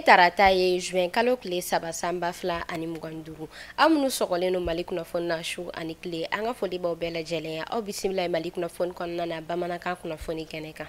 tarata ye juin kalo kile saba sanba fila ani mugan duuru aw minnu sɔgɔlen no Mali kunnafoni na su ani kile an ka foli b'aw bɛɛ lajɛlen aw bisimila Mali kunnafoni kɔnɔna na bamanankan kunnafoni kɛnɛ kan.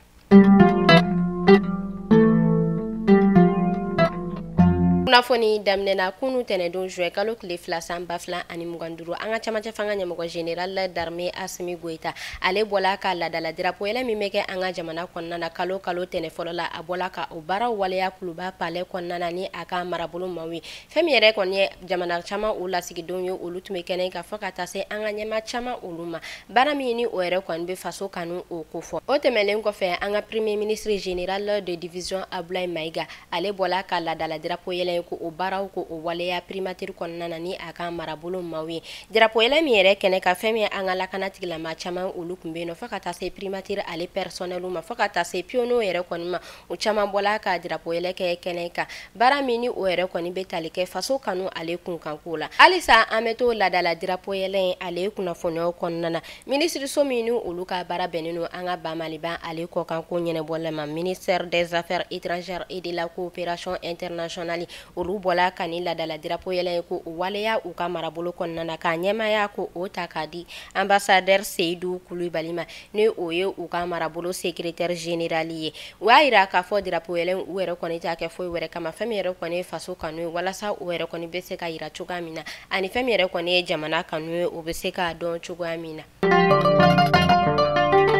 Kunnafoni daminɛna kunu tɛnɛndon juin kalo kile fila sanba fila ani mugan duuru an ka camancɛ fanga ɲɛmɔgɔ général d'armée Asimi Goita ale bɔla ka ladala drapeau yɛlɛ min bɛ kɛ an ka jamana kɔnɔna na kalo tɛnɛ fɔlɔ la a bɔla ka o baaraw waleya kuluba palais kɔnɔna na ni a ka marabolo maaw ye fɛn min yɛrɛ kɔni ye jamana caman o lasigidenw ye olu tun bɛ kɛnɛ ka fɔ ka taa se an ka ɲɛma caman olu ma baara min ni o yɛrɛ kɔni bɛ faso kanu o ko fɔ o tɛmɛnen kɔfɛ an ka premier ministre général de division Abdoulaye Maïga ale bɔla ka ladala drapeau yɛlɛ ko o baaraw ko o waleya primature kɔnɔna na ni a ka marabolo maaw ye drapeau yɛlɛ min yɛrɛ kɛnɛ ka fɛn min an ka lakana tigilama caman olu kun bɛ yen fɔ ka taa se primature ale personnel ma fɔ ka taa se pionneau yɛrɛ kɔni ma o caman bɔla ka drapeau yɛlɛ kɛ kɛnɛ kan baara min ni o yɛrɛ kɔni bɛ tali kɛ faso kanu ale kunkanko la halisa an bɛ to ladala drapeau yɛlɛ ale kunnafoniyaw kɔnɔna na ministre min ni olu ka baara bɛnnen no an ka Bamaliban ale kɔkanko ɲɛnɛbɔla ma ministère des affaires étrangères et de la coopération internationale olu bɔla ka ni ladala drapeau yɛlɛ ko o waleya u ka marabolo kɔnɔna na ka ɲɛmaya ko o ta ka di ambassadeur Seydou Kulibali ma ni o ye u ka marabolo secrétaire général ye u y'a yira k'a fɔ drapeau yɛlɛ u yɛrɛ kɔni t'a kɛ foyi wɛrɛ kama fɛn min yɛrɛ kɔni ye faso kanu ye walasa o yɛrɛ kɔni bɛ se ka yira cogoya min na ani fɛn min yɛrɛ kɔni ye jamana kanu ye o bɛ se k'a dɔn cogoya min na.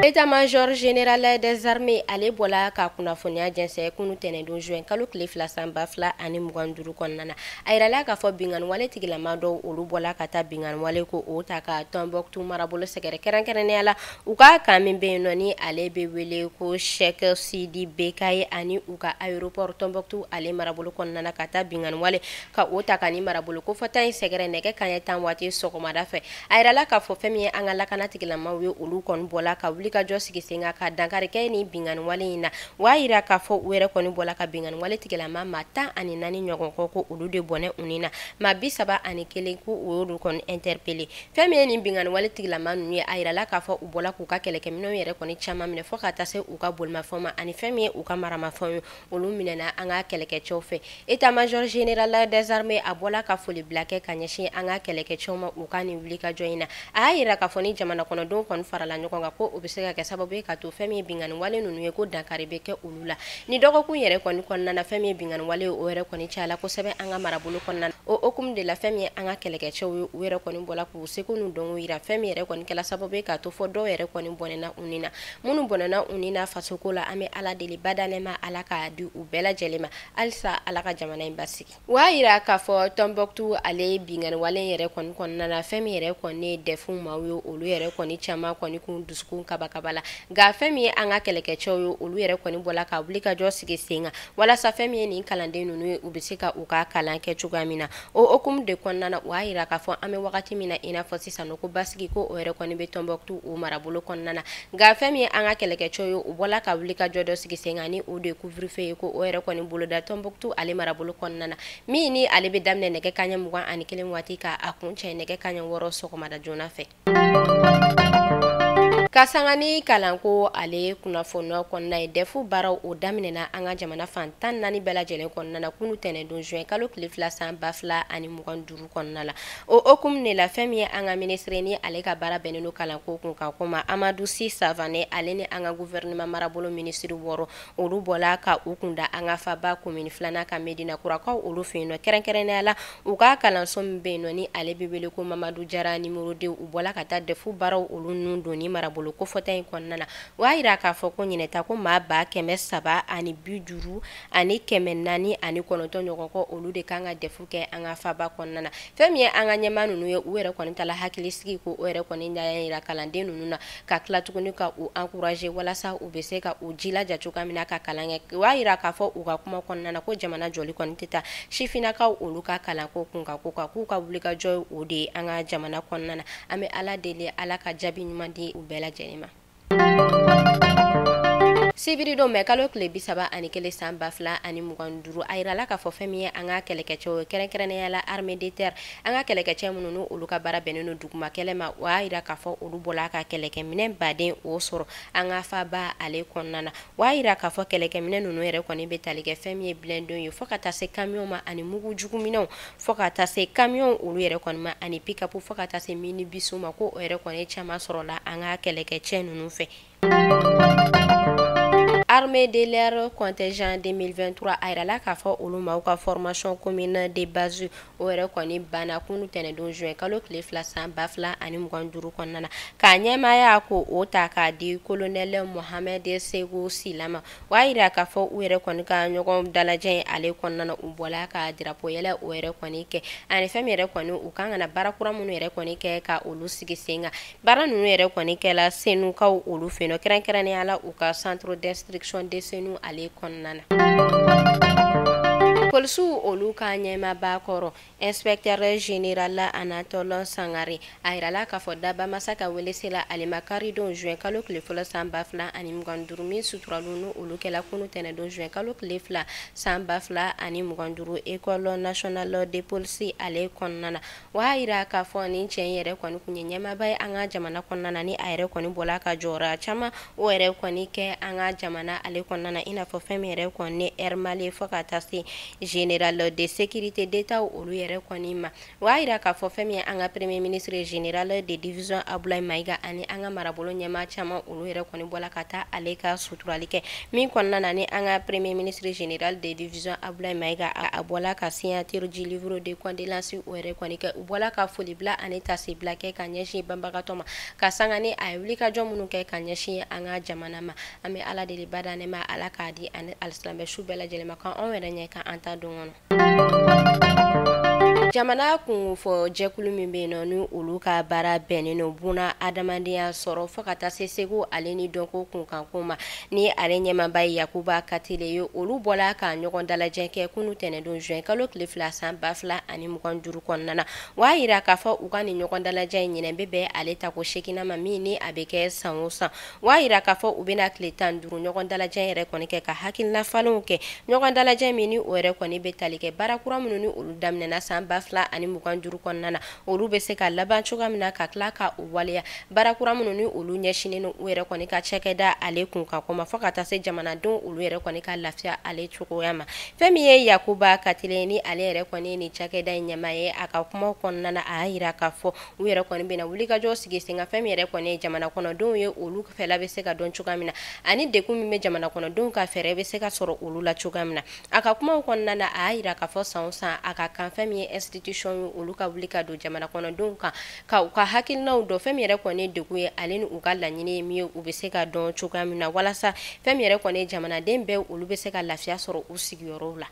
État-major général des armées ale bɔla ka kunnafoniya jɛnsɛ kunu tɛnɛndon juin kalo kile fila sanba fila ani mugan duuru kɔnɔna na a yirala k'a fɔ binganiwale tigilama dɔw olu bɔla ka taa binganiwale ko o ta ka Tombouctou marabolo sɛgɛrɛ kɛrɛnkɛrɛnnenya la u ka kan min bɛ yen nɔ ni ale bɛ wele ko Cheikh Sidi Bekaye ani u ka aéroport Tombouctou ale marabolo kɔnɔna na ka taa binganiwale ka o ta ka ni marabolo kofɔta in sɛgɛrɛ nɛgɛ kanɲɛ 10 waati sɔgɔmada fɛ a yirala k'a fɔ fɛn min ye an ka lakana tigilamaw ye olu kɔni bɔla ka wuli ka jɔ sigi sen ka dankari kɛ ni binganiwale in na wa yira k'a fɔ u yɛrɛ kɔni bɔla ka binganiwale tigilama ma 14 ɲɔgɔn kɔ ko olu de bɔnɛ u ni na ma 31 ko o y'olu kɔni interpellé fɛn min ye nin binganiwale tigilama ninnu ye a yirala k'a fɔ u bɔla k'u ka kɛlɛkɛminɛw yɛrɛ kɔni caman minɛ fɔ ka taa se u ka bolimafɛnw ma ani fɛn min ye u ka maramafɛnw ye olu minɛna an ka kɛlɛkɛcɛw fɛ état-major général des armées a bɔla ka foli bila kɛ ka ɲɛsin an ka kɛlɛkɛcɛw ma u ka nin wuli ka jɔ in na a y'a yira k'a fɔ ni jamana kɔnɔdenw kɔni farala ɲɔgɔn kan ko o bɛ se ka kɛ sababu ye ka to fɛn min ye binganiwale ninnu ye ko dankari bɛ kɛ olu la ni dɔgɔkun yɛrɛ kɔni kɔnɔna na fɛn min ye binganiwale o yɛrɛ kɔni cayala kosɛbɛ an ka marabolo kɔnɔna na o hukumu de la fɛn min ye an ka kɛlɛkɛcɛw ye u yɛrɛ kɔni bɔla k'u seko n'u dɔnko yira fɛn min yɛrɛ kɔni kɛla sababu ye k'a to fɔ dɔw yɛrɛ kɔni bɔnɛna u ni na minnu bɔnɛna u ni na fasoko la an bɛ ala deli badalɛma ala k'a di u bɛɛ lajɛlen ma halisa ala ka jamana in basigi u y'a yira k'a fɔ Tombouctou ale binganiwale yɛrɛ kɔni kɔnɔna na fɛn min yɛrɛ kɔni ye dɛfu maaw ye olu yɛrɛ kɔni caman kɔni kun dusukun kabakaba la nka fɛn min ye an ka kɛlɛkɛcɛw ye olu yɛrɛ kɔni bɔla ka wuli ka jɔ sigi sen kan walasa fɛn min ye nin kalanden ninnu ye u bɛ se ka u ka kalan kɛ cogoya min na o hukumu de kɔnɔna na u y'a yira k'a fɔ an bɛ wagati min na i n'a fɔ sisan ko basigi ko o yɛrɛ kɔni bɛ Tombouctou o marabolo kɔnɔna na nka fɛn min ye an ka kɛlɛkɛcɛw ye u bɔla ka wuli ka jɔ dɔ sigi sen kan ni o de ye couvre-feu ye ko o yɛrɛ kɔni boloda Tombouctou ale marabolo kɔnɔna na min ni ale bɛ daminɛ nɛgɛ kanɲɛ 21 waati ka a kun cɛ nɛgɛ kanɲɛ 6 sɔgɔmada joona fɛ. Ka sanga ni kalanko ale kunnafoniyaw kɔnɔna ye dɛfu baaraw o daminɛna an ka jamana fan 14 bɛɛ lajɛlen kɔnɔna na kunu tɛnɛndon juin kalo kile fila sanba fila ani mugan duuru kɔnɔna la o hukumu de la fɛn min ye an ka ministre ni ale ka baara bɛnnen don kalanko kunkanko ma Amadou Sy Savané ale ni an ka gouvernement marabolo ministre wɔɔrɔ olu bɔla ka u kunda an ka faba commune filanan ka Medina kurakaw olu fɛ yen nɔ kɛrɛnkɛrɛnnenya la u ka kalanso min bɛ yen nɔ ni ale bɛ wele ko Mamadou Jara numéro 2 u bɔla ka taa dɛfu baaraw olu nun don ni marabolo kofɔta in kɔnɔna na u y'a yira k'a fɔ ko ɲinɛta ko maa 350 ani 50 ani 409 ɲɔgɔn kɔ olu de kan ka dɛfu kɛ an ka faba kɔnɔna na fɛn min ye an ka ɲɛma ninnu ye u yɛrɛ kɔni tala hakili sigi ko o yɛrɛ kɔni y'a yira kalanden ninnu na ka tila tuguni ka u encourager walasa u bɛ se ka u jilaja cogoya min na ka kalan kɛ u y'a yira k'a fɔ u ka kuma kɔnɔna na ko jamana jɔli kɔni tɛ taa sifinnakaw olu ka kalanko kunkanko kan k'u ka wuli ka jɔ o de ye an ka jamana kɔnɔna na an bɛ ala deli ala ka jaabi ɲuman di u bɛɛ lajɛlen ma. sibiri don me kalo kile 31 san 2025 ayira la ka fɔ fɛn min ye an ka kɛlɛkɛcɛw kɛrɛnkɛrɛnnenya la armée de terre an ka kɛlɛkɛcɛ minnu n'u olu ka baara bɛnnen don duguma kɛlɛ ma o y'a yira k'a fɔ olu bɔla ka kɛlɛkɛminɛn baden o sɔrɔ an ka faba ale kɔnɔna na o y'a yira k'a fɔ kɛlɛkɛminɛn ninnu yɛrɛ kɔni bɛ tali kɛ fɛn min ye bilendon ye fɔ ka taa se camion ma ani mugu juguminɛnw fɔ ka taa se camion olu yɛrɛ kɔni ma ani pick-up fɔ ka taa se minibusu ma ko o yɛrɛ kɔni caman sɔrɔla an ka kɛlɛkɛcɛ ninnu fɛ. Armée de l'air contingent 2023 ayira la k'a fɔ olu ma u ka formation commune de base o yɛrɛ kɔni banna kunu tɛnɛndon juin kalo tile 2 san 2025 kɔnɔna na k'a ɲɛmaaya ko o ta k'a di colonel Mohamed Segu Silama o y'a yira k'a fɔ u yɛrɛ kɔni ka ɲɔgɔn dalajɛ ale kɔnɔna na u bɔla ka drapeau yɛlɛ o yɛrɛ kɔni kɛ ani fɛn min yɛrɛ kɔni u kan ka na baara kura minnu yɛrɛ kɔni kɛ ka olu sigi sen kan baara ninnu yɛrɛ kɔni kɛla senukaw olu fɛ yen nɔ kɛrɛnkɛrɛnnenya la u ka centre d'instruction de senu ale kɔnɔna na. Polisiw olu ka ɲɛmaaba kɔrɔ inspecteur général Anatole Sangare a yira la k'a fɔ daba masa ka welesela alimakari don juin kalo tile fɔlɔ san 2025 min suturalen n'u olu kɛla kunu tɛnɛndon juin kalo tile 2 san 2025 école nationale de police ale kɔnɔna na o y'a yira k'a fɔ nin cɛ yɛrɛ kɔni kun ye ɲɛmaaba ye an ka jamana kɔnɔna na ni a yɛrɛ kɔni bɔla ka jɔyɔrɔ caman o yɛrɛ kɔni kɛ an ka jamana ale kɔnɔna na i n'a fɔ fɛn min yɛrɛ kɔni air mali fɔ ka taa se général de sécurité d'état olu yɛrɛ kɔni ma o y'a yira k'a fɔ fɛn min ye an ka premier ministre général de division Abdoulaye Maïga ani an ka marabolo ɲɛmaa caman olu yɛrɛ kɔni bɔla ka taa ale ka suturali kɛ min kɔnɔna na ni an ka premier ministre général de division Abdoulaye Maïga a bɔla ka signature du livre de condoléances o yɛrɛ kɔni kɛ u bɔla ka foli bila ani tasi bila kɛ ka ɲɛsin banbagatɔ ma ka sanga ni a ye wulikajɔ minnu kɛ ka ɲɛsin an ka jamana ma an bɛ ala deli bada ne ma ala k'a di ani alisilamɛ su bɛɛ lajɛlen ma kan anw yɛrɛ ɲɛ kan an ta don kɔnɔ. Jamana kun fɔ jɛkulu min bɛ yen nɔ ni olu ka baara bɛnnen don buna adamadenya sɔrɔ fo ka taa se segu ale ni dɔnko kunkanko ma ni ale ɲɛmaaba ye Yakuba Katile ye olu bɔla ka ɲɔgɔn dalajɛ kɛ kunu tɛnɛndon juin kalo tile 2 san 2025 kɔnɔna na o y'a yira k'a fɔ u ka nin ɲɔgɔn dalajɛ in ɲinɛ bɛ bɛn ale ta ko seginna ma min ni a bɛ kɛ san o san o y'a yira k'a fɔ u bɛna tile 15 ɲɔgɔn dalajɛ yɛrɛ kɔni kɛ ka hakilina falenw kɛ ɲɔgɔn dalajɛ min ni o yɛrɛ kɔni bɛ tali kɛ baara kura minnu ni olu daminɛna san 2025 kɔnɔna na olu bɛ se ka laban cogoya min na ka tila ka u waleya baara kura minnu ni olu ɲɛsinen no u yɛrɛ kɔni ka cɛkɛda ale kunkanko ma fɔ ka taa se jamanadenw olu yɛrɛ kɔni ka lafiya ale cogoya ma fɛn min ye Yakuba Katile ni ale yɛrɛ kɔni ni cɛkɛda in ɲɛmaa ye a ka kumaw kɔnɔna na a y'a yira k'a fɔ u yɛrɛ kɔni bɛna wulikajɔ sigi sen kan fɛn min yɛrɛ kɔni ye jamana kɔnɔdenw ye olu fɛla bɛ se ka dɔn cogoya min na ani dekun min bɛ jamana kɔnɔdenw ka fɛɛrɛ bɛ se ka sɔrɔ olu la cogoya min na a ka kumaw kɔnɔna na a y'a yira k'a fɔ san o san a ka kan fɛn min ye institution ye olu ka wuli ka don jamana kɔnɔdenw kan ka u ka hakilinaw dɔn fɛn min yɛrɛ kɔni ye dekun ye ale ni u ka laɲini ye min ye u bɛ se ka dɔn cogoya min na walasa fɛn min yɛrɛ kɔni ye jamanaden bɛɛ olu bɛ se ka lafiya sɔrɔ u sigiyɔrɔw la.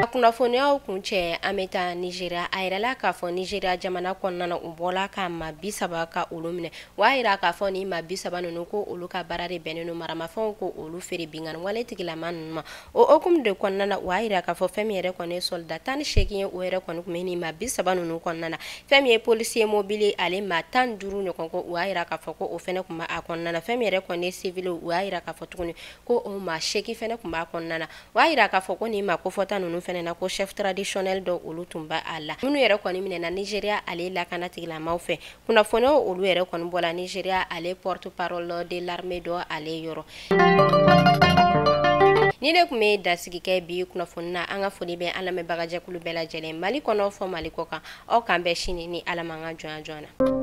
Kunnafoniyaw kun cɛ an bɛ taa Nigeria a yira la k'a fɔ Nigeria jamana kɔnɔna na u bɔla ka maa 30 ka olu minɛ o y'a yira k'a fɔ ni maa 30 ninnu ko olu ka baara de bɛnnen don maramafɛnw ko olu feere binganni wale tigilama ninnu ma o hukumu de kɔnɔna na o y'a yira k'a fɔ fɛn min yɛrɛ kɔni ye soldat 18 ye o yɛrɛ kɔni tun bɛ ni maa 30 ninnu kɔnɔna na fɛn min ye policier mobile ale maa 15 ɲɔgɔn ko o y'a yira k'a fɔ ko o fɛnɛ tun b'a kɔnɔna na fɛn min yɛrɛ kɔni ye civil o y'a yira k'a fɔ tuguni ko o maa 8 fɛnɛ tun b'a kɔnɔna na o y'a yira k'a fɔ ko ni maa kofɔta ninnu fɛnɛ na ko chef traditionnel dɔ olu tun b'a la minnu yɛrɛ kɔni minɛna Nigeria ale lakana tigilamaw fɛ kunnafoniyaw olu yɛrɛ kɔni bɔla Nigeria ale porte parole de l'armée dɔ ale yɔrɔ ni ne kun bɛ dasigi kɛ bi kunnafoni na an ka foli bɛ an lamɛnbagajɛkulu bɛɛ lajɛlen Mali kɔnɔ fɔ Mali kɔ kan aw kan bɛɛ sini ni Ala man ka jɔnya joona.